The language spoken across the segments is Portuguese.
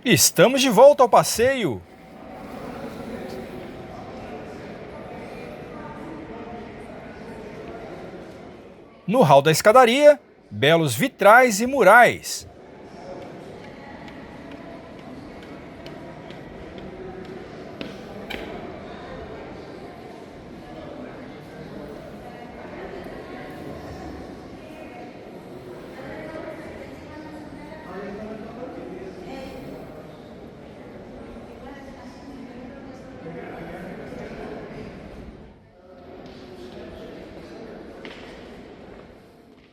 Estamos de volta ao passeio. No hall da escadaria, belos vitrais e murais.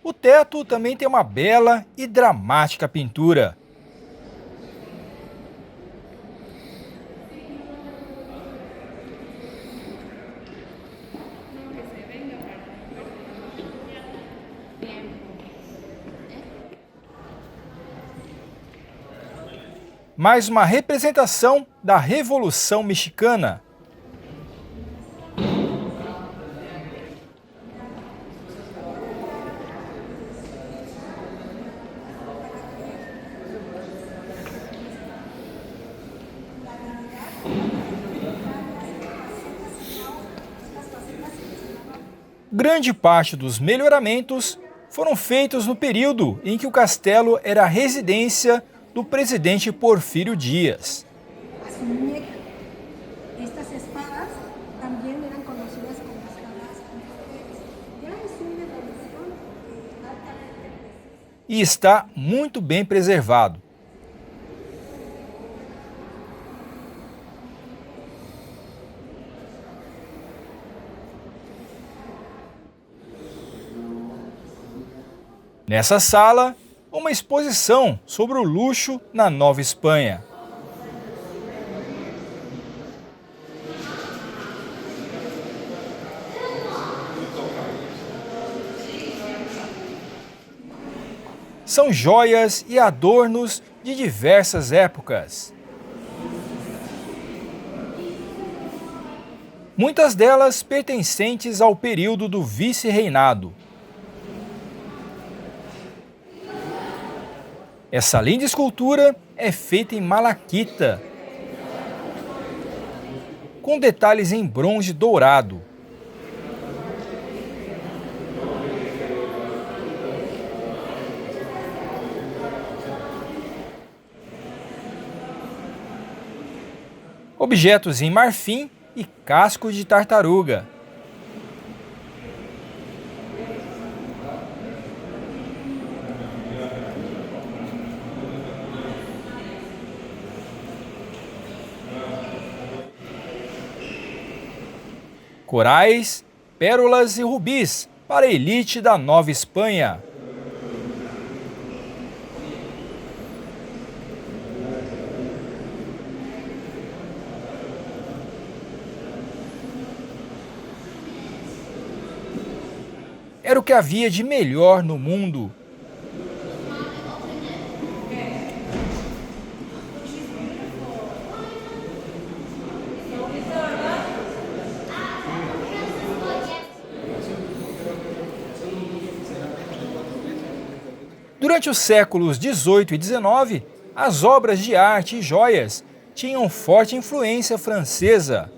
O teto também tem uma bela e dramática pintura. Mais uma representação da Revolução Mexicana. Grande parte dos melhoramentos foram feitos no período em que o castelo era a residência do presidente Porfírio Dias. E está muito bem preservado. Nessa sala, uma exposição sobre o luxo na Nova Espanha. São joias e adornos de diversas épocas. Muitas delas pertencentes ao período do vice-reinado. Essa linda escultura é feita em malaquita, com detalhes em bronze dourado. Objetos em marfim e casco de tartaruga. Corais, pérolas e rubis para a elite da Nova Espanha. Era o que havia de melhor no mundo. Durante os séculos XVIII e XIX, as obras de arte e joias tinham forte influência francesa,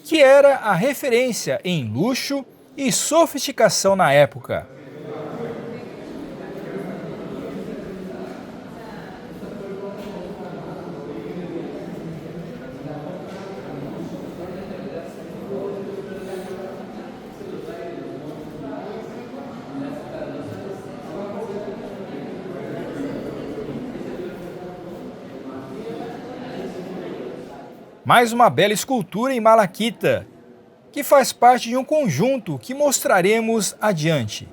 que era a referência em luxo e sofisticação na época. Mais uma bela escultura em malaquita, que faz parte de um conjunto que mostraremos adiante.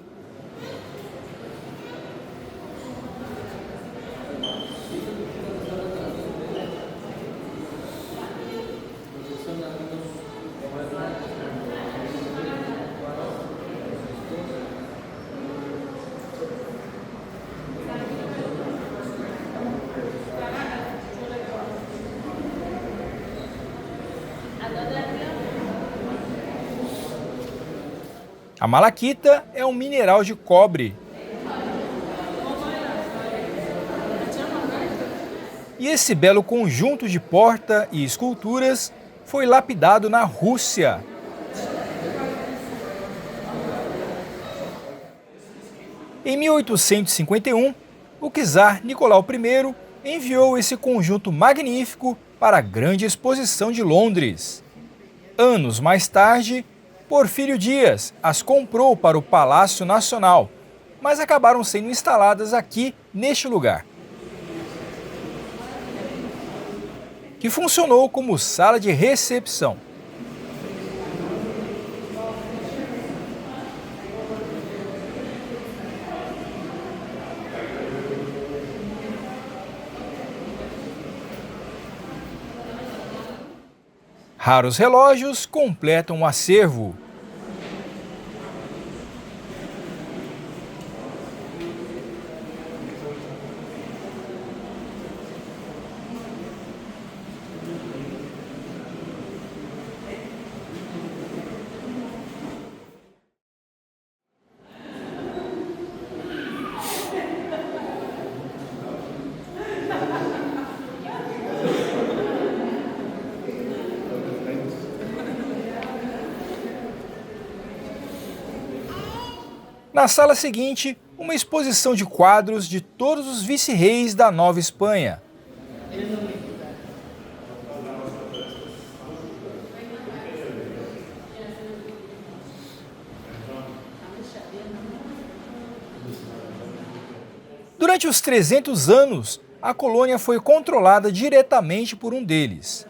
A malaquita é um mineral de cobre. E esse belo conjunto de porta e esculturas foi lapidado na Rússia. Em 1851, o czar Nicolau I enviou esse conjunto magnífico para a Grande Exposição de Londres. Anos mais tarde, Porfírio Dias as comprou para o Palácio Nacional, mas acabaram sendo instaladas aqui neste lugar, que funcionou como sala de recepção. Raros relógios completam o acervo. Na sala seguinte, uma exposição de quadros de todos os vice-reis da Nova Espanha. Durante os 300 anos, a colônia foi controlada diretamente por um deles.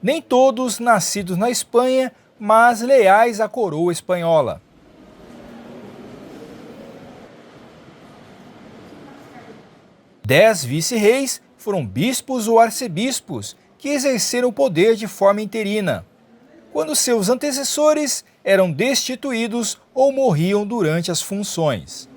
Nem todos nascidos na Espanha, mas leais à coroa espanhola. Dez vice-reis foram bispos ou arcebispos que exerceram o poder de forma interina, quando seus antecessores eram destituídos ou morriam durante as funções.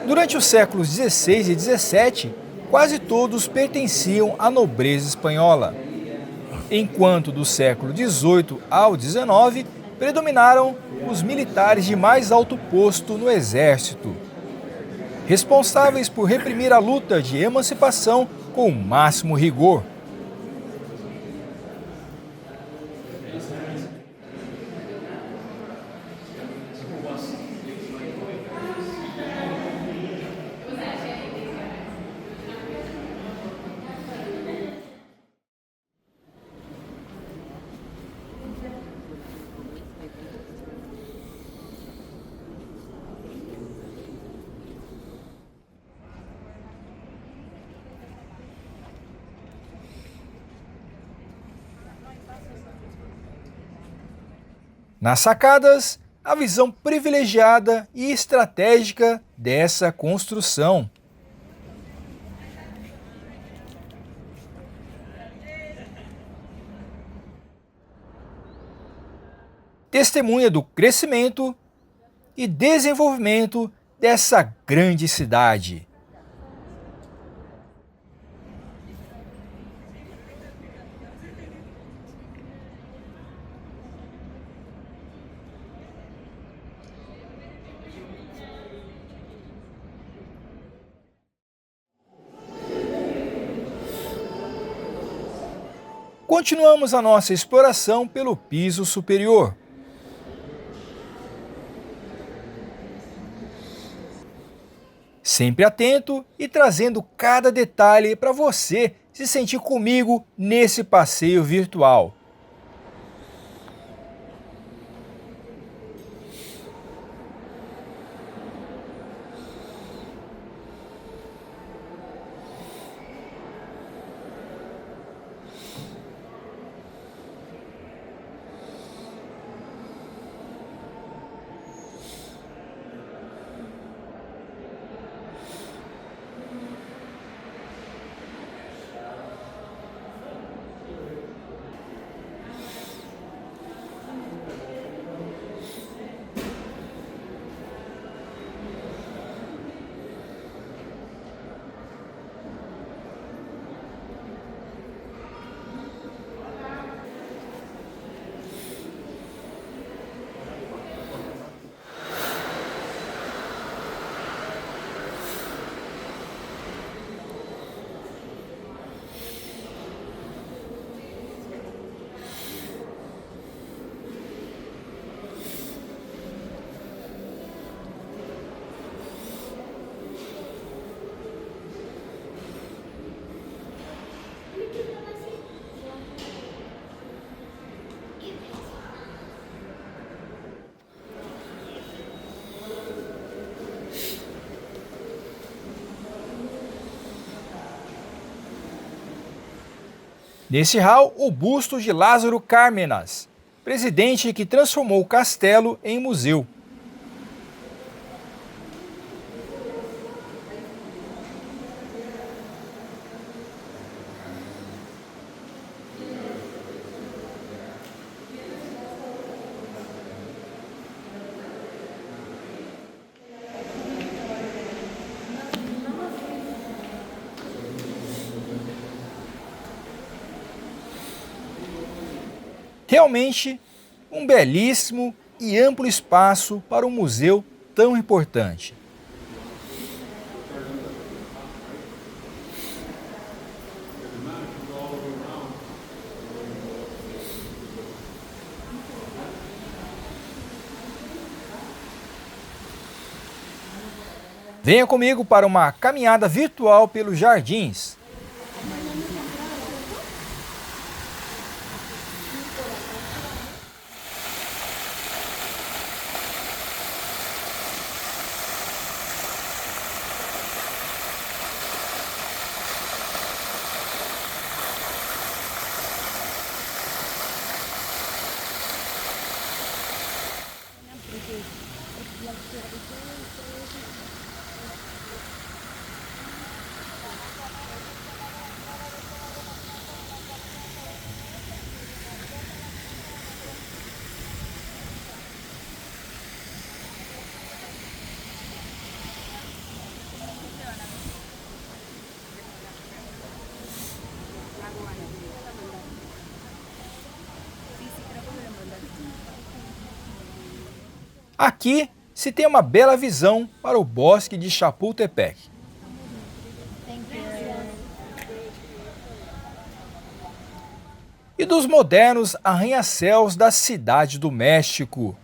Durante os séculos XVI e XVII, quase todos pertenciam à nobreza espanhola, enquanto do século XVIII ao XIX predominaram os militares de mais alto posto no exército, responsáveis por reprimir a luta de emancipação com o máximo rigor. Nas sacadas, a visão privilegiada e estratégica dessa construção. Testemunha do crescimento e desenvolvimento dessa grande cidade. Continuamos a nossa exploração pelo piso superior. Sempre atento e trazendo cada detalhe para você se sentir comigo nesse passeio virtual. Nesse hall, o busto de Lázaro Cármenas, presidente que transformou o castelo em museu. Realmente, um belíssimo e amplo espaço para um museu tão importante. Venha comigo para uma caminhada virtual pelos jardins. Aqui se tem uma bela visão para o bosque de Chapultepec. E dos modernos arranha-céus da Cidade do México.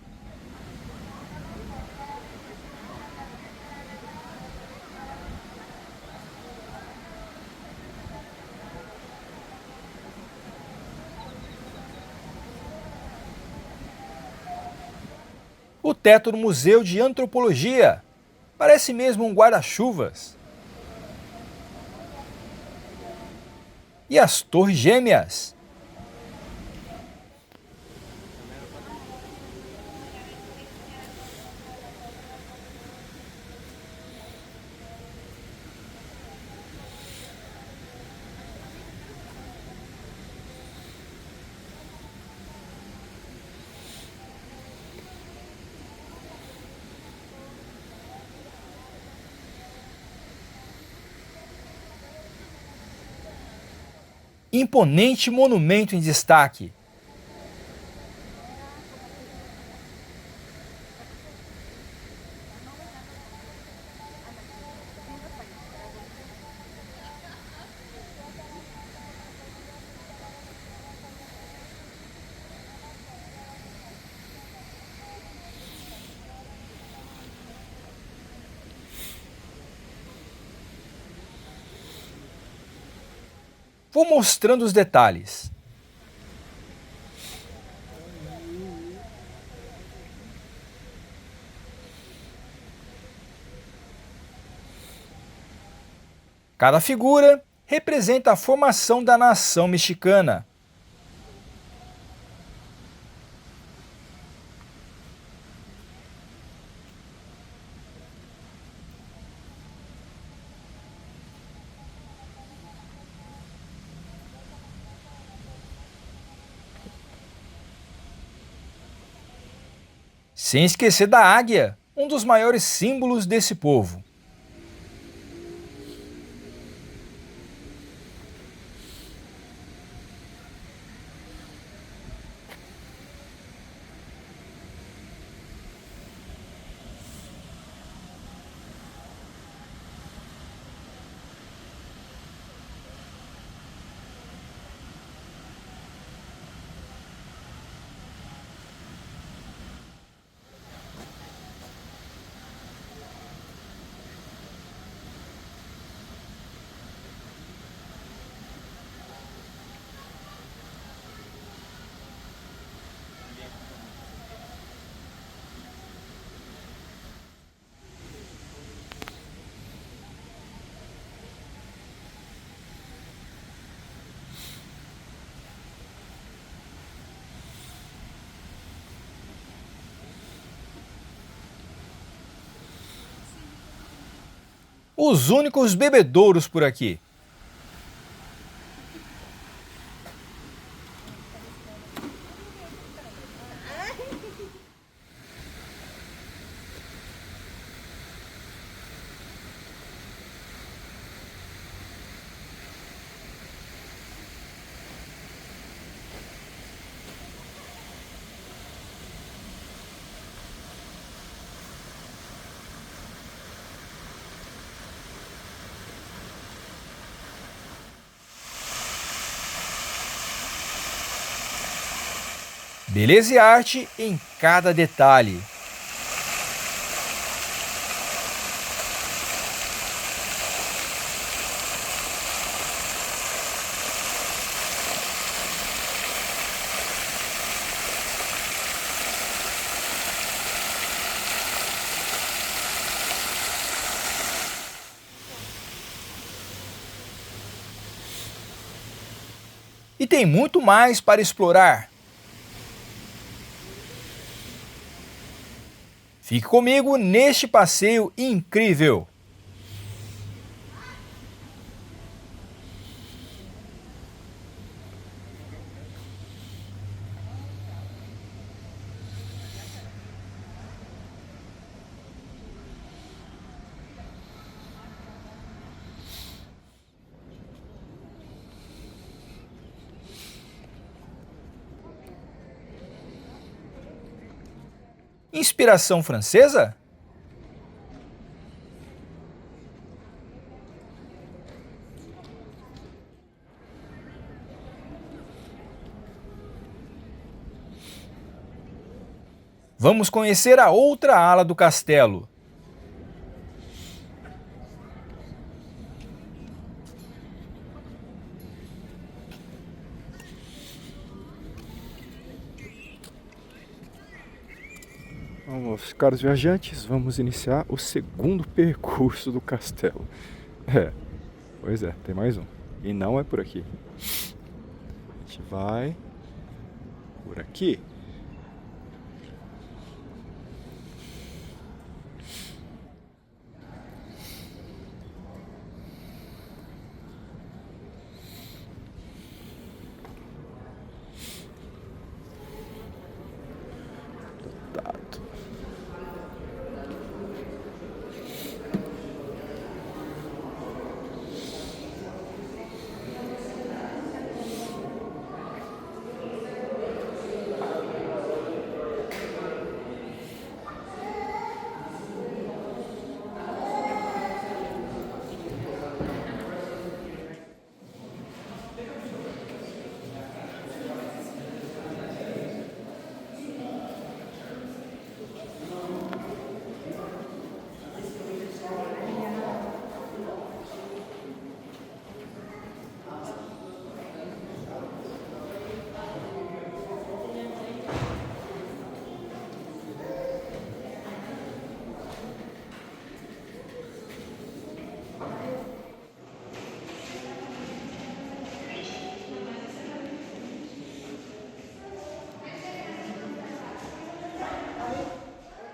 O teto do Museu de Antropologia parece mesmo um guarda-chuvas. E as Torres Gêmeas. Imponente monumento em destaque. Vou mostrando os detalhes. Cada figura representa a formação da nação mexicana. Sem esquecer da águia, um dos maiores símbolos desse povo. Os únicos bebedouros por aqui. Beleza e arte em cada detalhe. E tem muito mais para explorar. Fique comigo neste passeio incrível. Inspiração francesa? Vamos conhecer a outra ala do castelo. Vamos, caros viajantes, vamos iniciar o segundo percurso do castelo. Pois é, tem mais um. E não é por aqui. A gente vai por aqui. Lotado.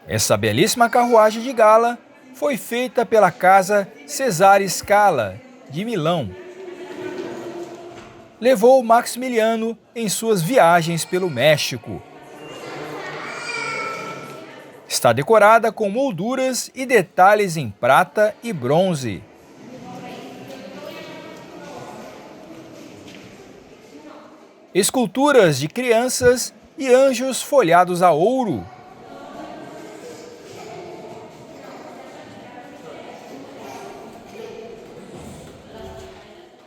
Essa belíssima carruagem de gala foi feita pela casa Cesare Scala, de Milão. Levou Maximiliano em suas viagens pelo México. Está decorada com molduras e detalhes em prata e bronze. Esculturas de crianças e anjos folhados a ouro.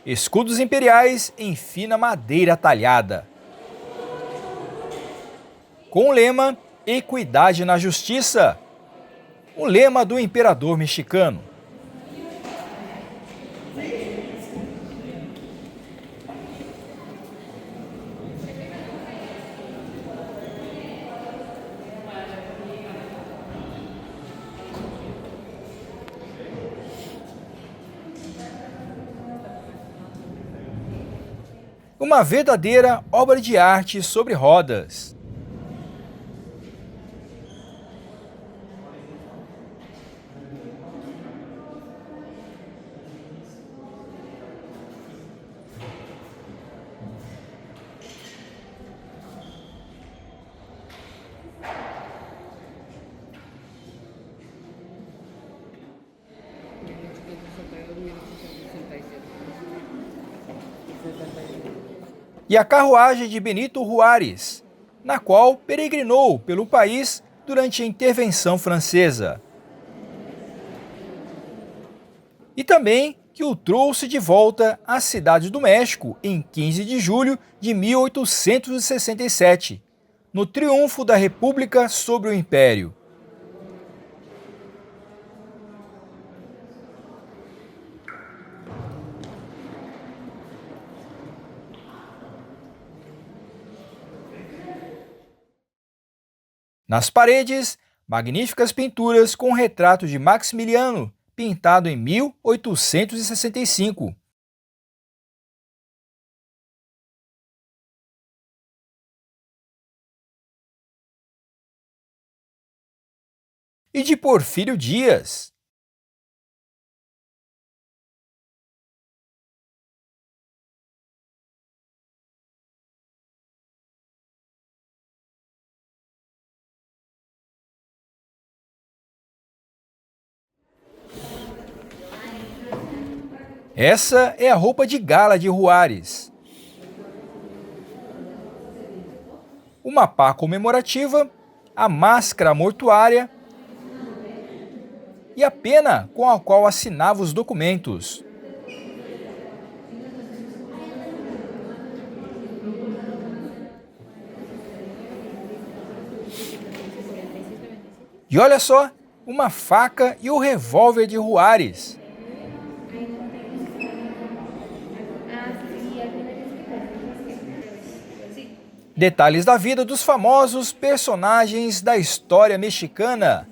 Escudos imperiais em fina madeira talhada. Com o lema Equidade na Justiça, o lema do imperador mexicano. Uma verdadeira obra de arte sobre rodas. e a carruagem de Benito Juárez, na qual peregrinou pelo país durante a intervenção francesa. E também que o trouxe de volta à Cidade do México em 15 de julho de 1867, no triunfo da República sobre o Império. Nas paredes, magníficas pinturas com o retrato de Maximiliano, pintado em 1865. E de Porfírio Dias. Essa é a roupa de gala de Juárez. Uma pá comemorativa, a máscara mortuária e a pena com a qual assinava os documentos. E olha só, uma faca e o revólver de Juárez. Detalhes da vida dos famosos personagens da história mexicana.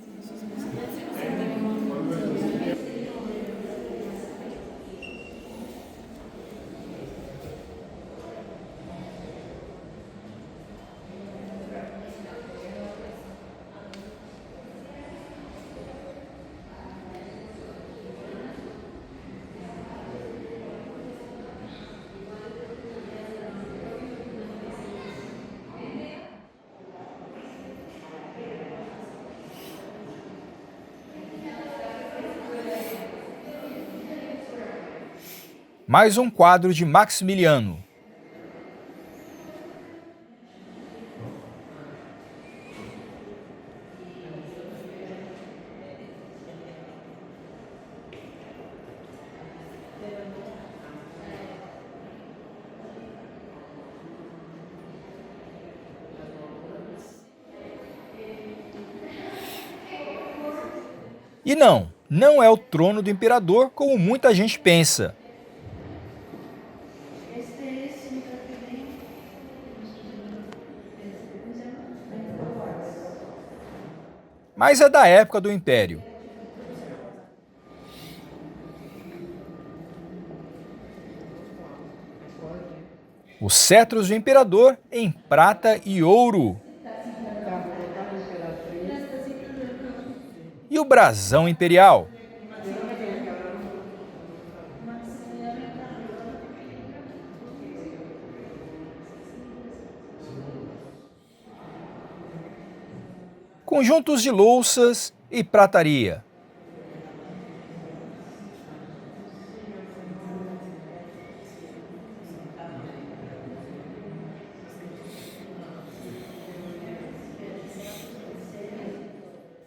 Mais um quadro de Maximiliano. E não é o trono do imperador como muita gente pensa. Mas é da época do Império. Os cetros do imperador em prata e ouro. E o brasão imperial. Conjuntos de louças e prataria.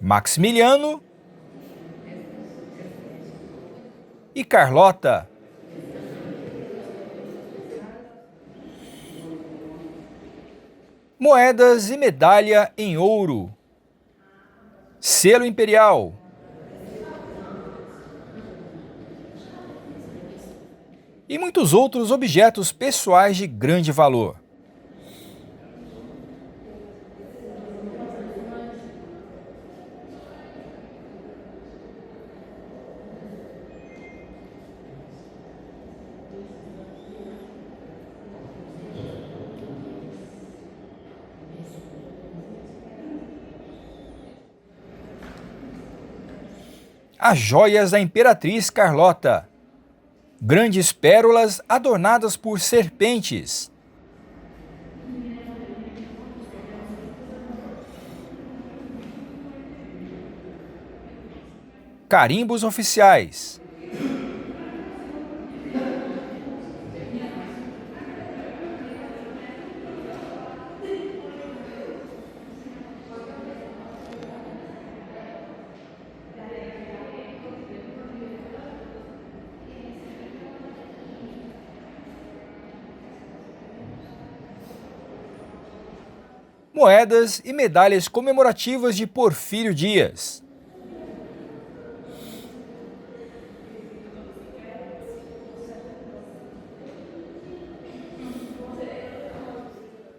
Maximiliano e Carlota. Moedas e medalha em ouro. Selo imperial. E muitos outros objetos pessoais de grande valor. As joias da Imperatriz Carlota. Grandes pérolas adornadas por serpentes. Carimbos oficiais. moedas e medalhas comemorativas de Porfírio Dias.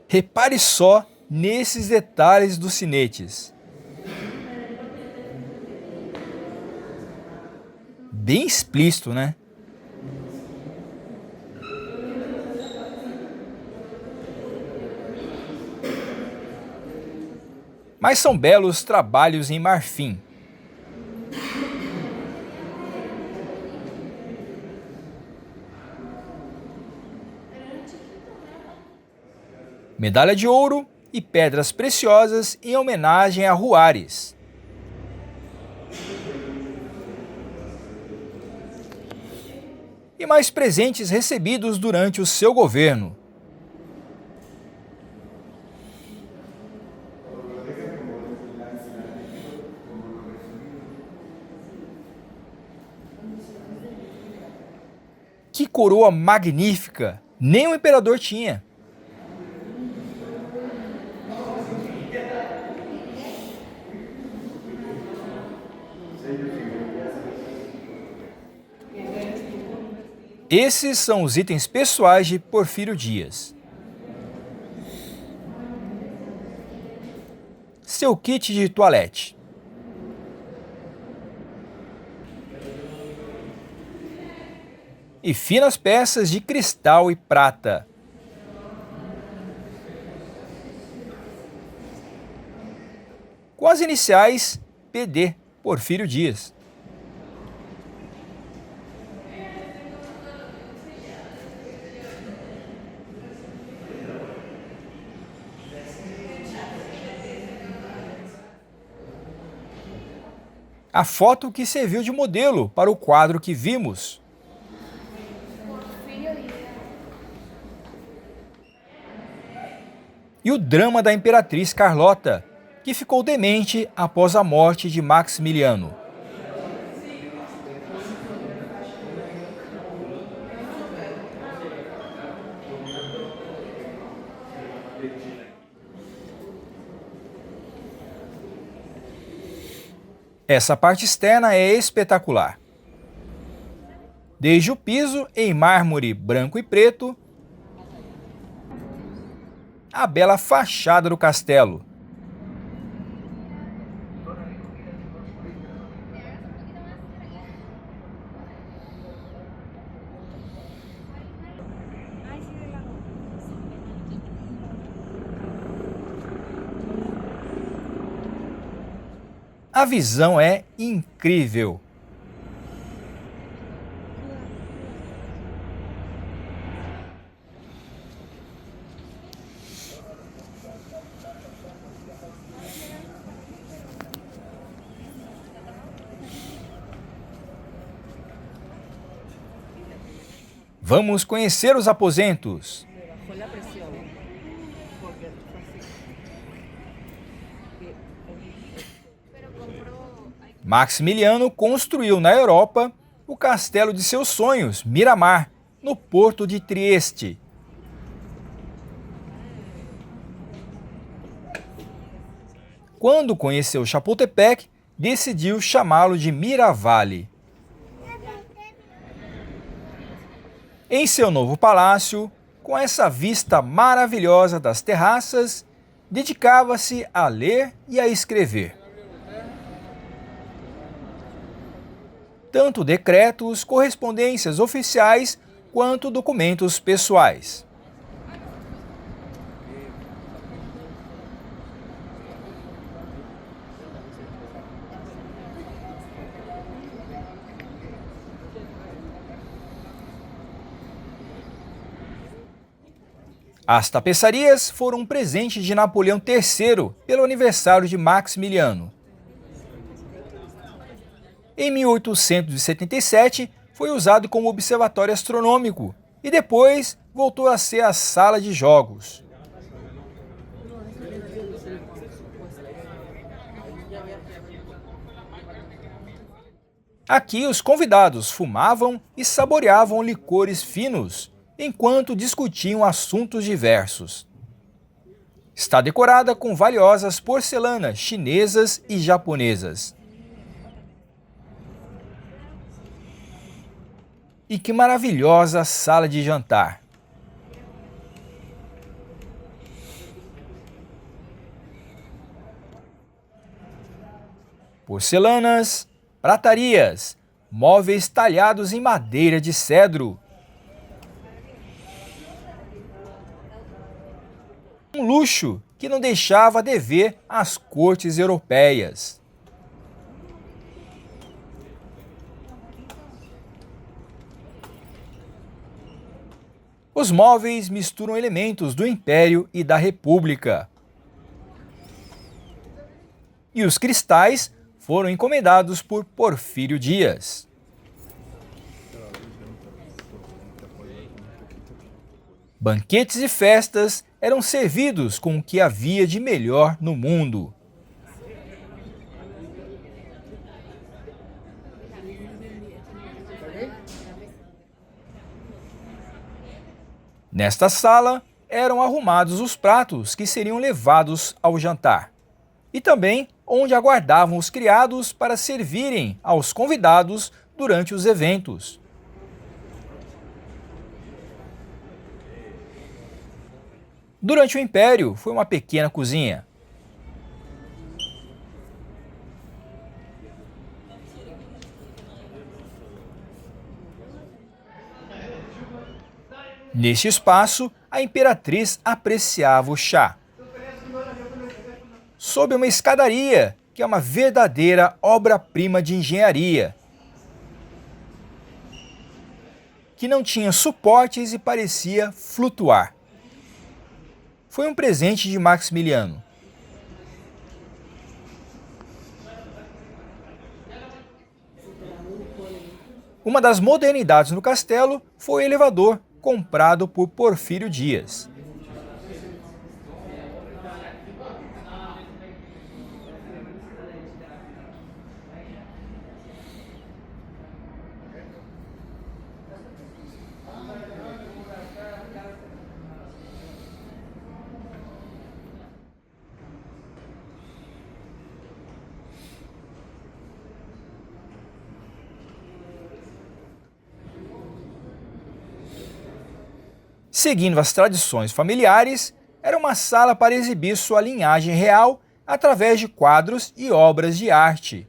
Repare só nesses detalhes dos sinetes. Bem explícito, né? Mas são belos trabalhos em marfim. Medalha de ouro e pedras preciosas em homenagem a Juárez. E mais presentes recebidos durante o seu governo. Que coroa magnífica! Nem o imperador tinha. Esses são os itens pessoais de Porfírio Dias. Seu kit de toalete. E finas peças de cristal e prata. Com as iniciais PD, Porfírio Dias. A foto que serviu de modelo para o quadro que vimos. E o drama da Imperatriz Carlota, que ficou demente após a morte de Maximiliano. Essa parte externa é espetacular. Desde o piso, em mármore branco e preto, a bela fachada do castelo. A visão é incrível. Vamos conhecer os aposentos. Maximiliano construiu na Europa o castelo de seus sonhos, Miramar, no porto de Trieste. Quando conheceu Chapultepec, decidiu chamá-lo de Miravale. Em seu novo palácio, com essa vista maravilhosa das terraças, dedicava-se a ler e a escrever. Tanto decretos, correspondências oficiais, quanto documentos pessoais. As tapeçarias foram um presente de Napoleão III pelo aniversário de Maximiliano. Em 1877, foi usado como observatório astronômico e depois voltou a ser a sala de jogos. Aqui os convidados fumavam e saboreavam licores finos, enquanto discutiam assuntos diversos. Está decorada com valiosas porcelanas chinesas e japonesas. E que maravilhosa sala de jantar! Porcelanas, pratarias, móveis talhados em madeira de cedro. Um luxo que não deixava a dever às cortes europeias. Os móveis misturam elementos do Império e da República. E os cristais foram encomendados por Porfírio Dias. Banquetes e festas eram servidos com o que havia de melhor no mundo. Nesta sala eram arrumados os pratos que seriam levados ao jantar, e também onde aguardavam os criados para servirem aos convidados durante os eventos. Durante o Império, foi uma pequena cozinha. Neste espaço, a imperatriz apreciava o chá. Sob uma escadaria, que é uma verdadeira obra-prima de engenharia, que não tinha suportes e parecia flutuar. Foi um presente de Maximiliano. Uma das modernidades no castelo foi o elevador, comprado por Porfírio Dias. Seguindo as tradições familiares, era uma sala para exibir sua linhagem real através de quadros e obras de arte.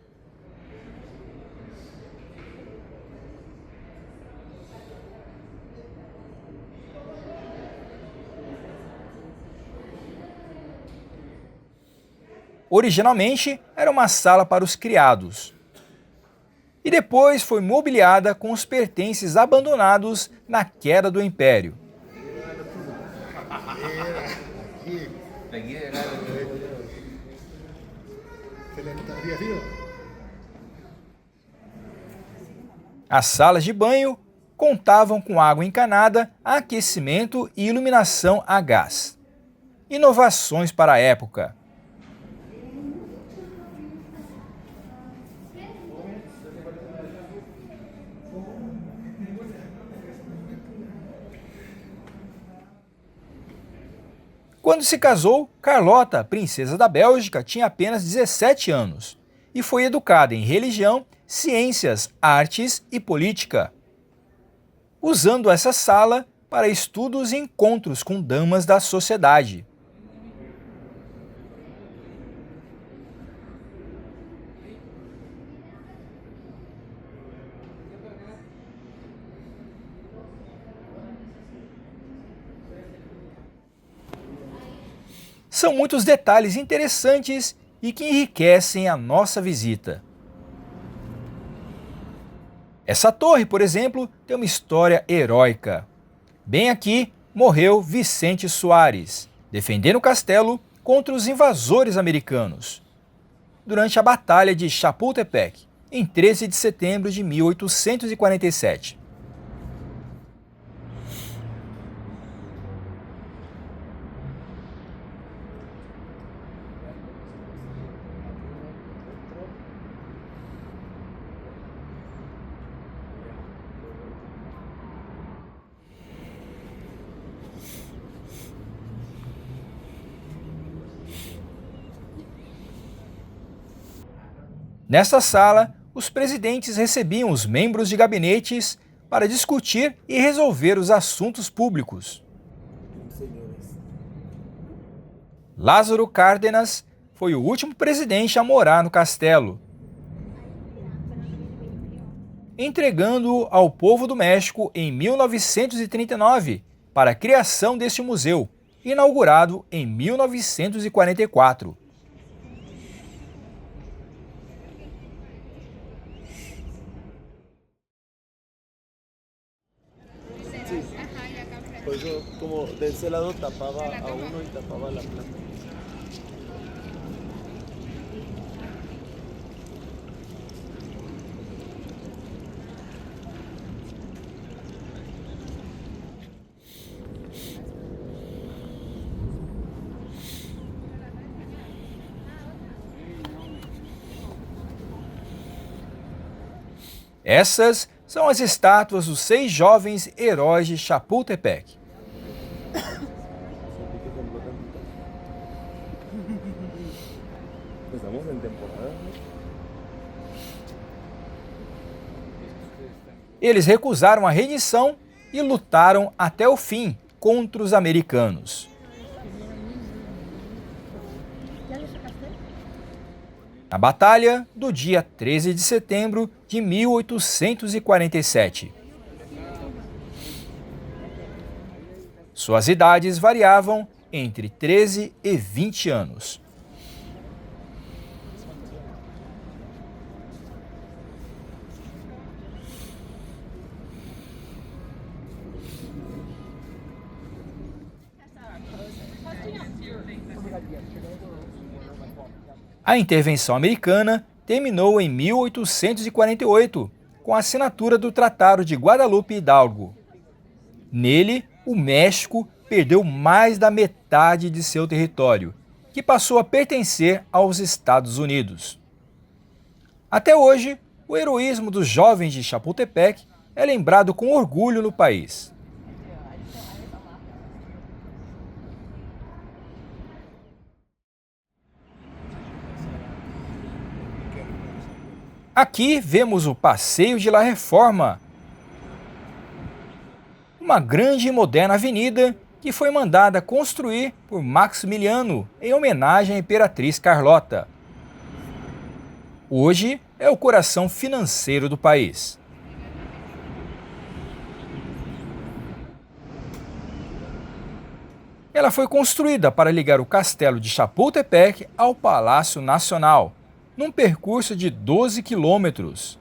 Originalmente, era uma sala para os criados. E depois foi mobiliada com os pertences abandonados na queda do Império. As salas de banho contavam com água encanada, aquecimento e iluminação a gás. Inovações para a época. Quando se casou, Carlota, princesa da Bélgica, tinha apenas 17 anos e foi educada em religião, ciências, artes e política, usando essa sala para estudos e encontros com damas da sociedade. São muitos detalhes interessantes e que enriquecem a nossa visita. Essa torre, por exemplo, tem uma história heróica. Bem aqui morreu Vicente Soares, defendendo o castelo contra os invasores americanos, durante a Batalha de Chapultepec, em 13 de setembro de 1847. Nesta sala, os presidentes recebiam os membros de gabinetes para discutir e resolver os assuntos públicos. Lázaro Cárdenas foi o último presidente a morar no castelo, entregando-o ao povo do México em 1939 para a criação deste museu, inaugurado em 1944. Pues yo como de ese lado tapaba a uno y tapaba la planta. Essas são as estátuas dos 6 jovens heróis de Chapultepec. Estamos en temporada. Eles recusaram a rendição e lutaram até o fim contra os americanos. Na batalha do dia 13 de setembro de 1847. Suas idades variavam entre 13 e 20 anos. A intervenção americana terminou em 1848, com a assinatura do Tratado de Guadalupe Hidalgo. Nele, o México perdeu mais da metade de seu território, que passou a pertencer aos Estados Unidos. Até hoje, o heroísmo dos jovens de Chapultepec é lembrado com orgulho no país. Aqui vemos o Passeio de La Reforma, uma grande e moderna avenida que foi mandada construir por Maximiliano em homenagem à Imperatriz Carlota. Hoje é o coração financeiro do país. Ela foi construída para ligar o castelo de Chapultepec ao Palácio Nacional, num percurso de 12 quilômetros.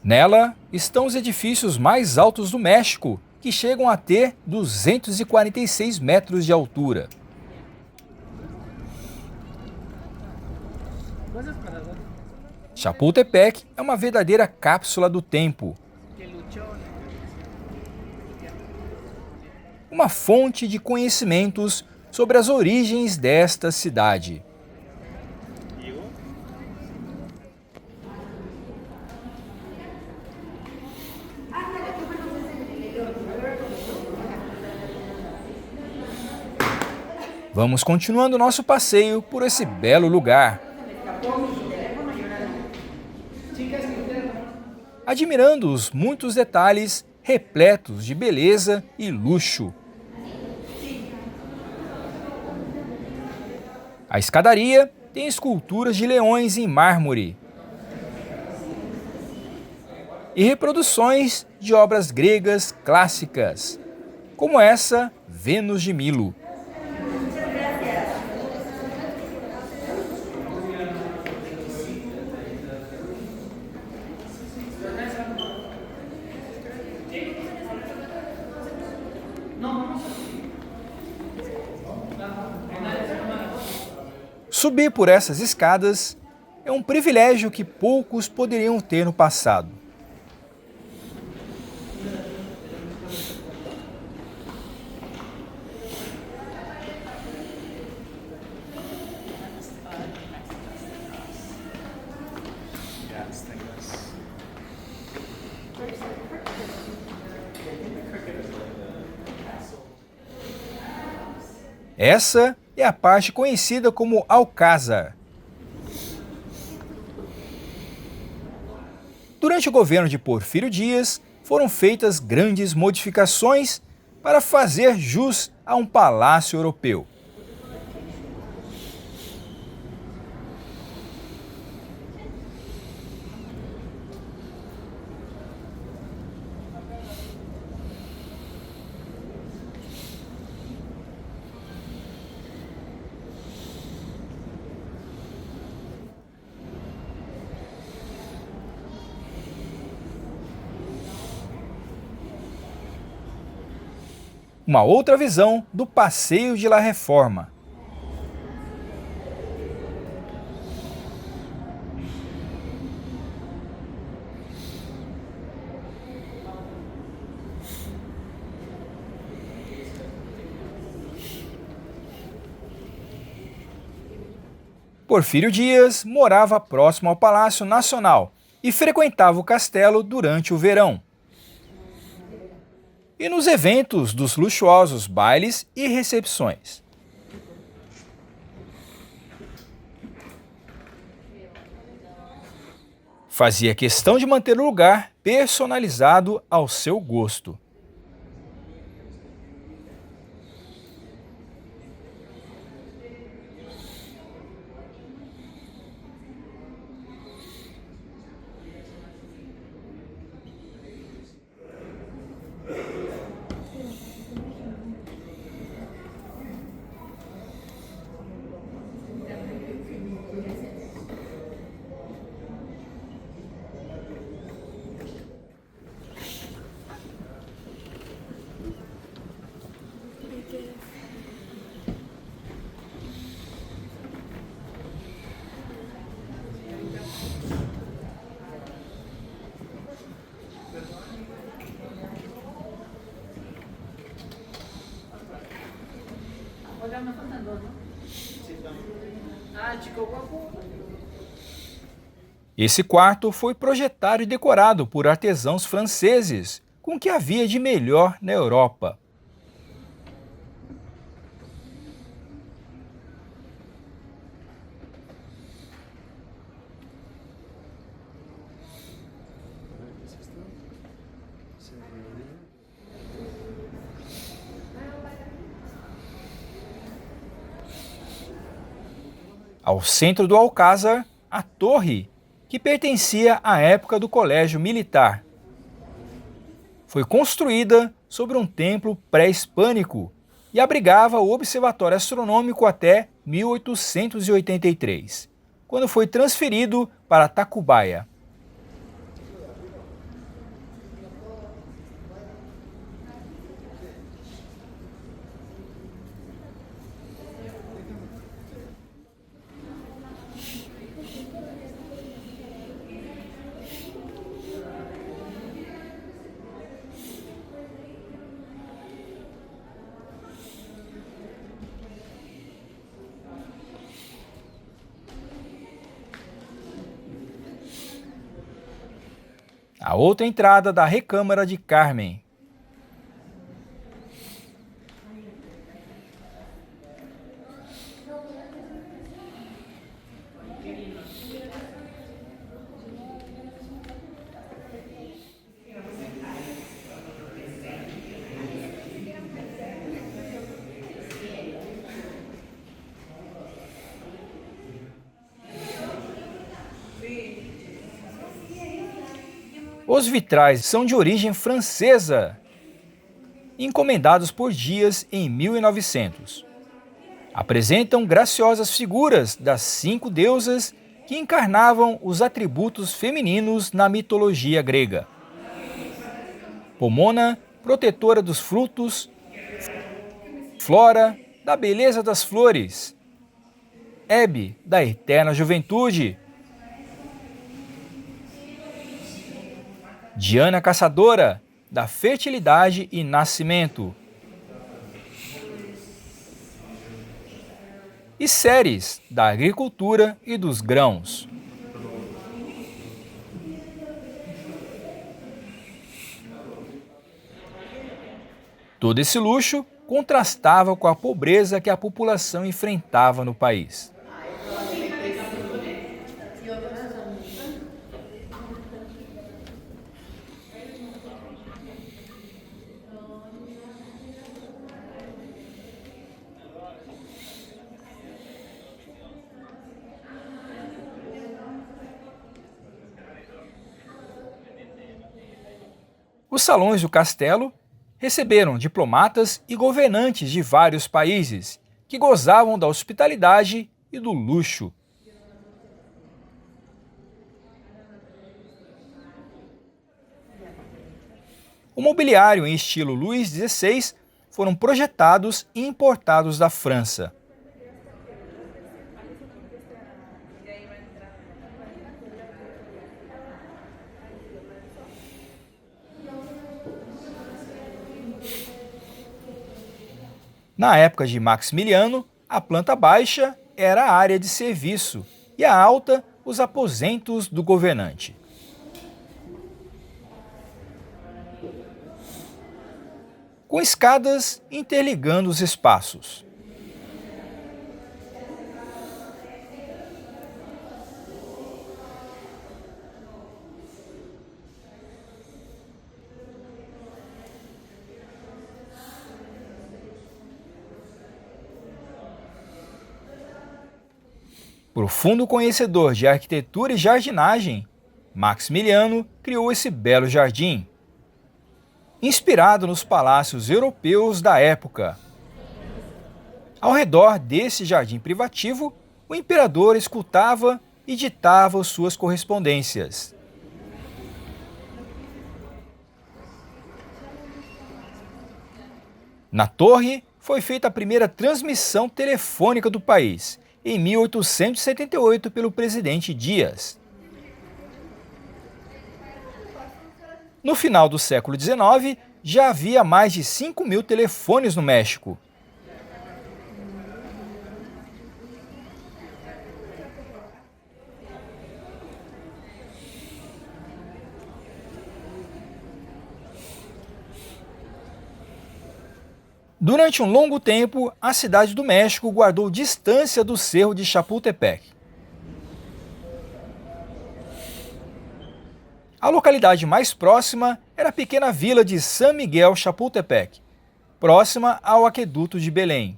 Nela estão os edifícios mais altos do México, que chegam a ter 246 metros de altura. Chapultepec é uma verdadeira cápsula do tempo. Uma fonte de conhecimentos sobre as origens desta cidade. Vamos continuando nosso passeio por esse belo lugar, admirando os muitos detalhes repletos de beleza e luxo. A escadaria tem esculturas de leões em mármore e reproduções de obras gregas clássicas, como essa Vênus de Milo. Subir por essas escadas é um privilégio que poucos poderiam ter no passado. Essa é a parte conhecida como Alcázar. Durante o governo de Porfírio Dias, foram feitas grandes modificações para fazer jus a um palácio europeu. Uma outra visão do Passeio de la Reforma. Porfírio Dias morava próximo ao Palácio Nacional e frequentava o castelo durante o verão. E nos eventos dos luxuosos bailes e recepções. Fazia questão de manter o lugar personalizado ao seu gosto. Esse quarto foi projetado e decorado por artesãos franceses, com o que havia de melhor na Europa. Ao centro do Alcázar, a torre, que pertencia à época do Colégio Militar. Foi construída sobre um templo pré-hispânico e abrigava o Observatório Astronômico até 1883, quando foi transferido para Tacubaya. A outra entrada da Recâmara de Carmen. Os vitrais são de origem francesa, encomendados por Dias em 1900. Apresentam graciosas figuras das 5 deusas que encarnavam os atributos femininos na mitologia grega. Pomona, protetora dos frutos, Flora, da beleza das flores, Hebe, da eterna juventude, Diana Caçadora, da fertilidade e nascimento, e Ceres, da agricultura e dos grãos. Todo esse luxo contrastava com a pobreza que a população enfrentava no país. Os salões do castelo receberam diplomatas e governantes de vários países, que gozavam da hospitalidade e do luxo. O mobiliário em estilo Luís XVI foram projetados e importados da França. Na época de Maximiliano, a planta baixa era a área de serviço e a alta, os aposentos do governante. Com escadas interligando os espaços. Profundo conhecedor de arquitetura e jardinagem, Maximiliano criou esse belo jardim, inspirado nos palácios europeus da época. Ao redor desse jardim privativo, o imperador escutava e ditava suas correspondências. Na torre, foi feita a primeira transmissão telefônica do país, em 1878, pelo presidente Dias. No final do século XIX, já havia mais de 5.000 telefones no México. Durante um longo tempo, a cidade do México guardou distância do Cerro de Chapultepec. A localidade mais próxima era a pequena vila de San Miguel Chapultepec, próxima ao aqueduto de Belém.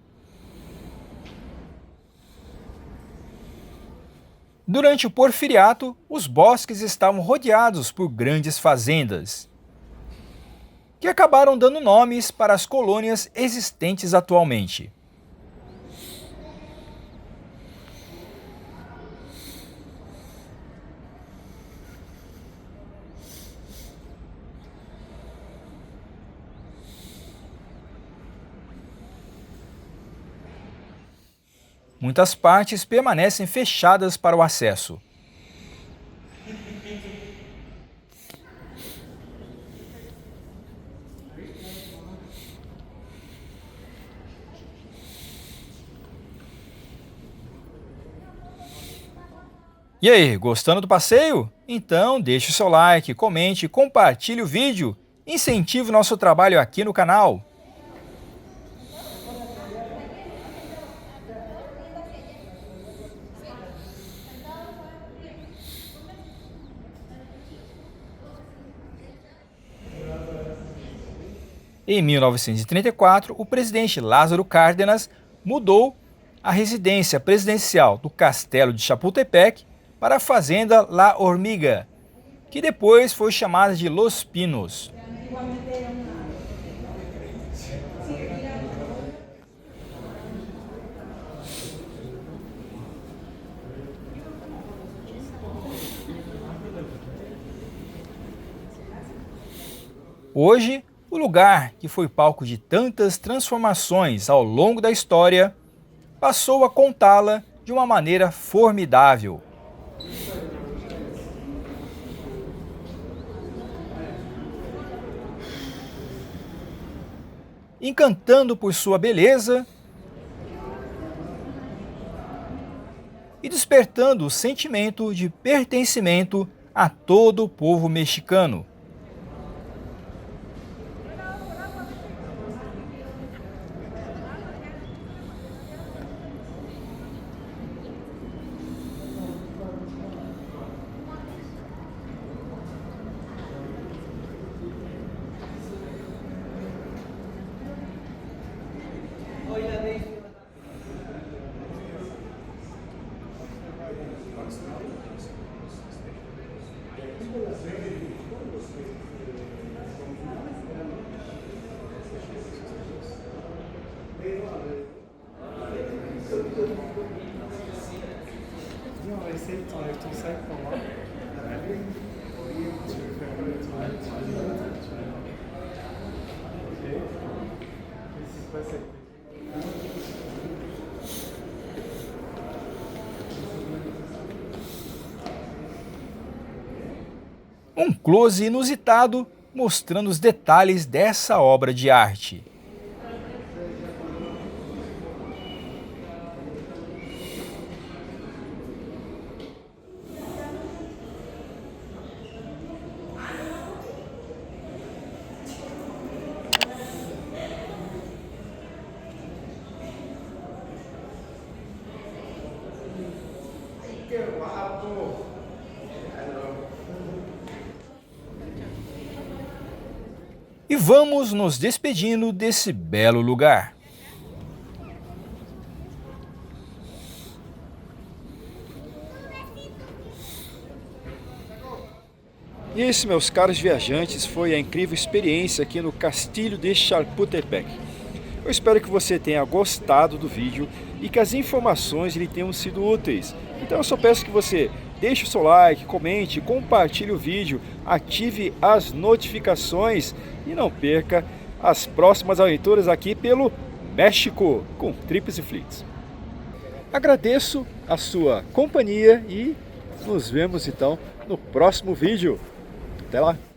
Durante o Porfiriato, os bosques estavam rodeados por grandes fazendas, que acabaram dando nomes para as colônias existentes atualmente. Muitas partes permanecem fechadas para o acesso. E aí, gostando do passeio? Então deixe o seu like, comente, compartilhe o vídeo, incentive o nosso trabalho aqui no canal. Em 1934, o presidente Lázaro Cárdenas mudou a residência presidencial do Castelo de Chapultepec para a fazenda La Hormiga, que depois foi chamada de Los Pinos. Hoje, o lugar que foi palco de tantas transformações ao longo da história, passou a contá-la de uma maneira formidável. Encantando por sua beleza e despertando o sentimento de pertencimento a todo o povo mexicano. Um close inusitado mostrando os detalhes dessa obra de arte. E vamos nos despedindo desse belo lugar. E esse, meus caros viajantes, foi a incrível experiência aqui no Castilho de Chapultepec. Eu espero que você tenha gostado do vídeo e que as informações lhe tenham sido úteis. Então eu só peço que você deixe o seu like, comente, compartilhe o vídeo, ative as notificações e não perca as próximas aventuras aqui pelo México com Trips e Fleets. Agradeço a sua companhia e nos vemos então no próximo vídeo. Até lá!